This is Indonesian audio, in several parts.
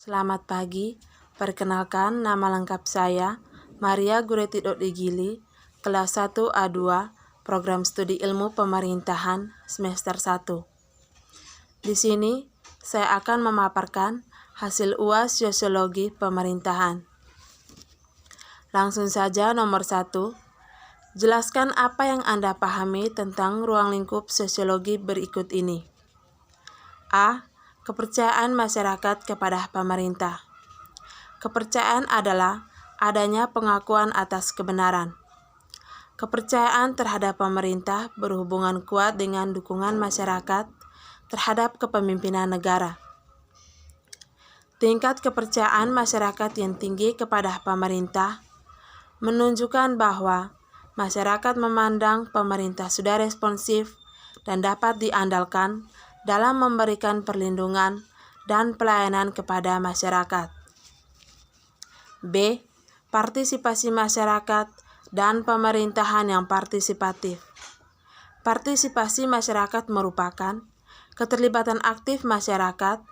Selamat pagi, perkenalkan nama lengkap saya Maria Guretti Gili, kelas 1 A2, Program Studi Ilmu Pemerintahan semester 1. Di sini, saya akan memaparkan hasil UAS Sosiologi Pemerintahan. Langsung saja nomor 1, jelaskan apa yang Anda pahami tentang ruang lingkup sosiologi berikut ini. A. Kepercayaan masyarakat kepada pemerintah. Kepercayaan adalah adanya pengakuan atas kebenaran. Kepercayaan terhadap pemerintah berhubungan kuat dengan dukungan masyarakat terhadap kepemimpinan negara. Tingkat kepercayaan masyarakat yang tinggi kepada pemerintah menunjukkan bahwa masyarakat memandang pemerintah sudah responsif dan dapat diandalkan dalam memberikan perlindungan dan pelayanan kepada masyarakat. B. Partisipasi masyarakat dan pemerintahan yang partisipatif. Partisipasi masyarakat merupakan keterlibatan aktif masyarakat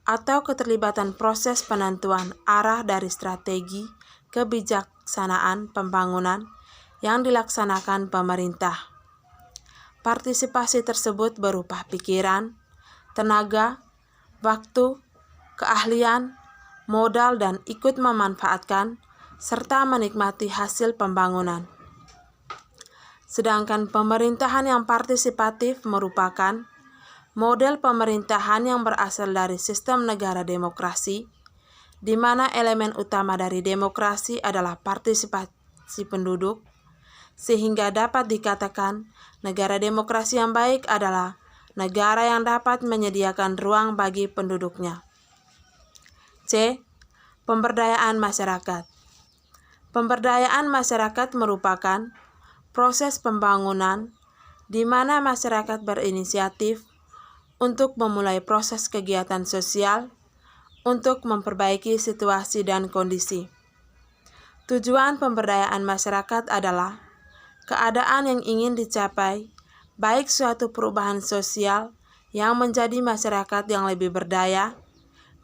atau keterlibatan proses penentuan arah dari strategi kebijaksanaan pembangunan yang dilaksanakan pemerintah. Partisipasi tersebut berupa pikiran, tenaga, waktu, keahlian, modal, dan ikut memanfaatkan serta menikmati hasil pembangunan. Sedangkan pemerintahan yang partisipatif merupakan model pemerintahan yang berasal dari sistem negara demokrasi, di mana elemen utama dari demokrasi adalah partisipasi penduduk, sehingga dapat dikatakan negara demokrasi yang baik adalah negara yang dapat menyediakan ruang bagi penduduknya. C. Pemberdayaan masyarakat. Pemberdayaan masyarakat merupakan proses pembangunan di mana masyarakat berinisiatif untuk memulai proses kegiatan sosial untuk memperbaiki situasi dan kondisi. Tujuan pemberdayaan masyarakat adalah keadaan yang ingin dicapai, baik suatu perubahan sosial yang menjadi masyarakat yang lebih berdaya,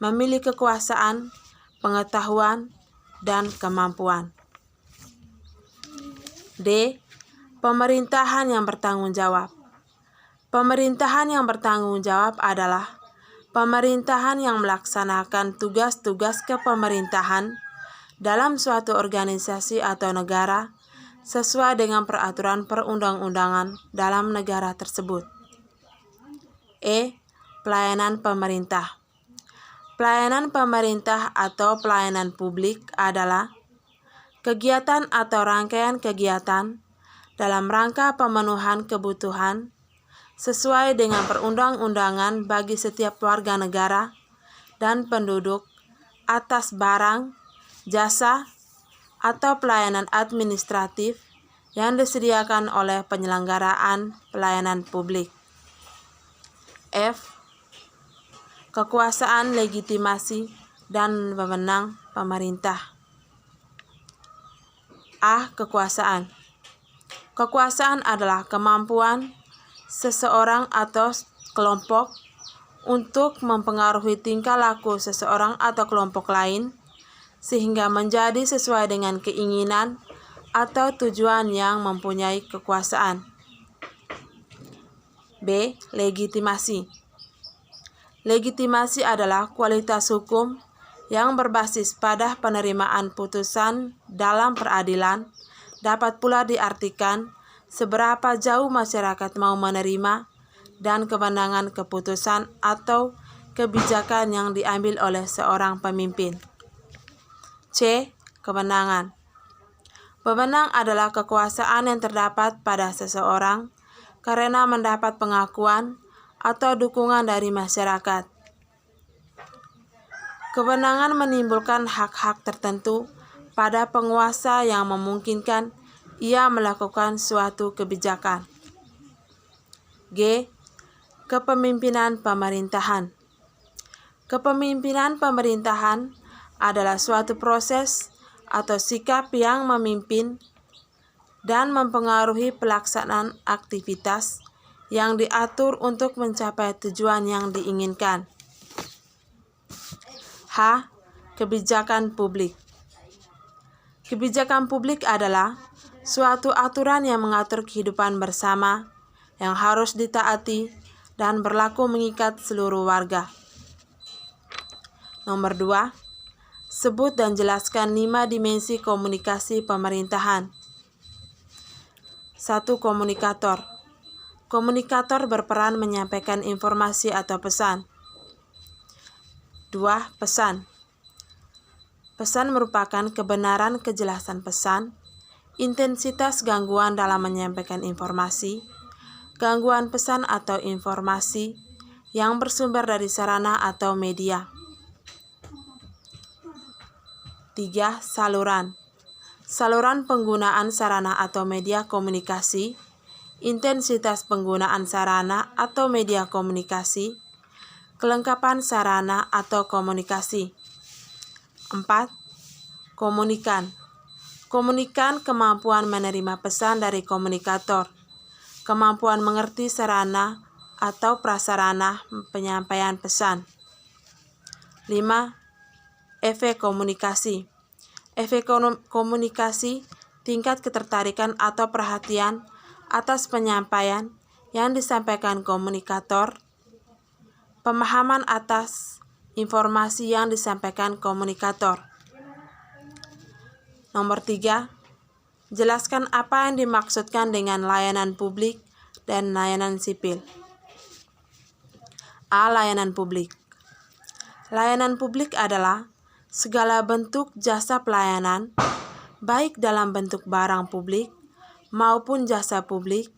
memiliki kekuasaan, pengetahuan, dan kemampuan. D. Pemerintahan yang bertanggung jawab. Pemerintahan yang bertanggung jawab adalah pemerintahan yang melaksanakan tugas-tugas kepemerintahan dalam suatu organisasi atau negara sesuai dengan peraturan perundang-undangan dalam negara tersebut. E. Pelayanan pemerintah. Pelayanan pemerintah atau pelayanan publik adalah kegiatan atau rangkaian kegiatan dalam rangka pemenuhan kebutuhan sesuai dengan perundang-undangan bagi setiap warga negara dan penduduk atas barang, jasa, atau pelayanan administratif yang disediakan oleh penyelenggaraan pelayanan publik. F. Kekuasaan, legitimasi, dan wewenang pemerintah. A. Kekuasaan. Kekuasaan adalah kemampuan seseorang atau kelompok untuk mempengaruhi tingkah laku seseorang atau kelompok lain sehingga menjadi sesuai dengan keinginan atau tujuan yang mempunyai kekuasaan. B. Legitimasi. Legitimasi adalah kualitas hukum yang berbasis pada penerimaan putusan dalam peradilan, dapat pula diartikan seberapa jauh masyarakat mau menerima dan kewenangan keputusan atau kebijakan yang diambil oleh seorang pemimpin. C. Kewenangan. Wewenang adalah kekuasaan yang terdapat pada seseorang karena mendapat pengakuan atau dukungan dari masyarakat. Kewenangan menimbulkan hak-hak tertentu pada penguasa yang memungkinkan ia melakukan suatu kebijakan. G. Kepemimpinan pemerintahan. Kepemimpinan pemerintahan adalah suatu proses atau sikap yang memimpin dan mempengaruhi pelaksanaan aktivitas yang diatur untuk mencapai tujuan yang diinginkan. H. Kebijakan publik. Kebijakan publik adalah suatu aturan yang mengatur kehidupan bersama yang harus ditaati dan berlaku mengikat seluruh warga. Nomor 2. Sebut dan jelaskan 5 dimensi komunikasi pemerintahan. 1. Komunikator. Komunikator berperan menyampaikan informasi atau pesan. 2. Pesan. Pesan merupakan kebenaran kejelasan pesan, intensitas gangguan dalam menyampaikan informasi, gangguan pesan atau informasi yang bersumber dari sarana atau media. 3. Saluran. Saluran penggunaan sarana atau media komunikasi, intensitas penggunaan sarana atau media komunikasi, kelengkapan sarana atau komunikasi. 4. Komunikan. Komunikan kemampuan menerima pesan dari komunikator, kemampuan mengerti sarana atau prasarana penyampaian pesan. 5. Efek komunikasi. Efek komunikasi, tingkat ketertarikan atau perhatian atas penyampaian yang disampaikan komunikator, pemahaman atas informasi yang disampaikan komunikator. Nomor 3. Jelaskan apa yang dimaksudkan dengan layanan publik dan layanan sipil. A. Layanan publik. Layanan publik adalah segala bentuk jasa pelayanan, baik dalam bentuk barang publik maupun jasa publik,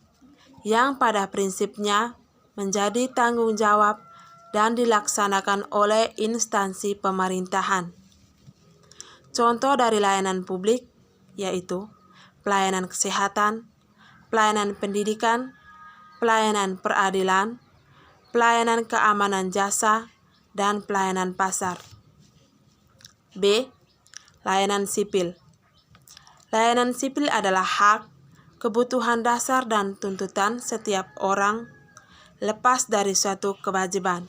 yang pada prinsipnya menjadi tanggung jawab dan dilaksanakan oleh instansi pemerintahan. Contoh dari layanan publik yaitu pelayanan kesehatan, pelayanan pendidikan, pelayanan peradilan, pelayanan keamanan jasa, dan pelayanan pasar. B. Layanan sipil. Layanan sipil adalah hak, kebutuhan dasar dan tuntutan setiap orang lepas dari suatu kewajiban.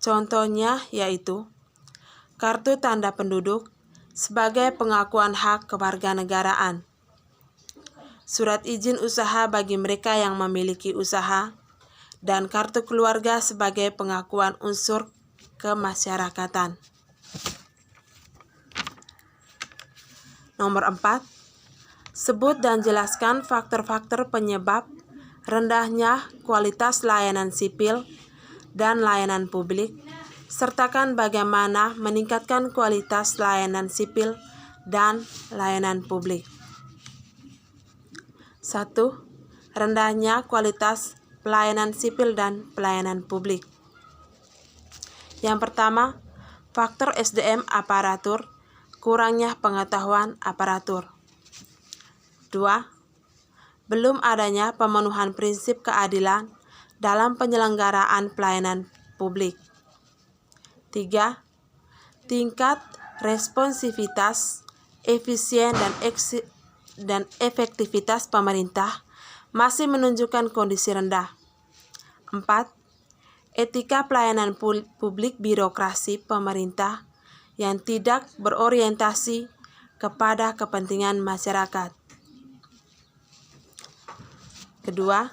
Contohnya yaitu kartu tanda penduduk sebagai pengakuan hak kewarganegaraan, surat izin usaha bagi mereka yang memiliki usaha, dan kartu keluarga sebagai pengakuan unsur kemasyarakatan. Nomor 4. Sebut dan jelaskan faktor-faktor penyebab rendahnya kualitas layanan sipil dan layanan publik, sertakan bagaimana meningkatkan kualitas layanan sipil dan layanan publik. 1. Rendahnya kualitas pelayanan sipil dan pelayanan publik. Yang pertama, faktor SDM aparatur, kurangnya pengetahuan aparatur. 2. Belum adanya pemenuhan prinsip keadilan dalam penyelenggaraan pelayanan publik. 3. Tingkat responsivitas, efisien dan efektivitas pemerintah masih menunjukkan kondisi rendah. 4. Etika pelayanan publik birokrasi pemerintah yang tidak berorientasi kepada kepentingan masyarakat. Kedua,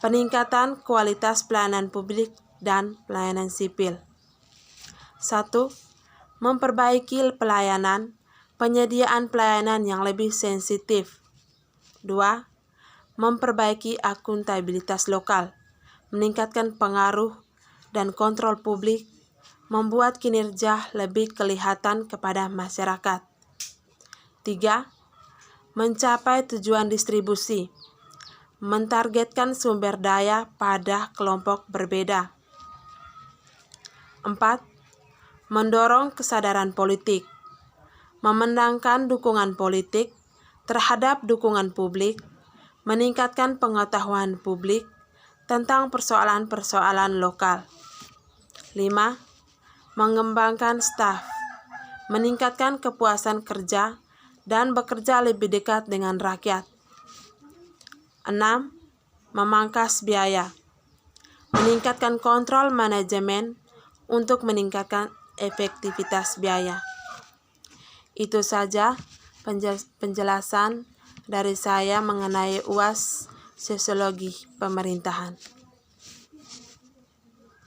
peningkatan kualitas pelayanan publik dan pelayanan sipil. 1. Memperbaiki pelayanan, penyediaan pelayanan yang lebih sensitif. 2. Memperbaiki akuntabilitas lokal, meningkatkan pengaruh dan kontrol publik, membuat kinerja lebih kelihatan kepada masyarakat. 3. Mencapai tujuan distribusi, mentargetkan sumber daya pada kelompok berbeda. 4. Mendorong kesadaran politik, memandangkan dukungan politik terhadap dukungan publik, meningkatkan pengetahuan publik tentang persoalan-persoalan lokal. 5. Mengembangkan staf, meningkatkan kepuasan kerja dan bekerja lebih dekat dengan rakyat. 6. Memangkas biaya, meningkatkan kontrol manajemen untuk meningkatkan efektivitas biaya. Itu saja penjelasan dari saya mengenai UAS Sosiologi Pemerintahan.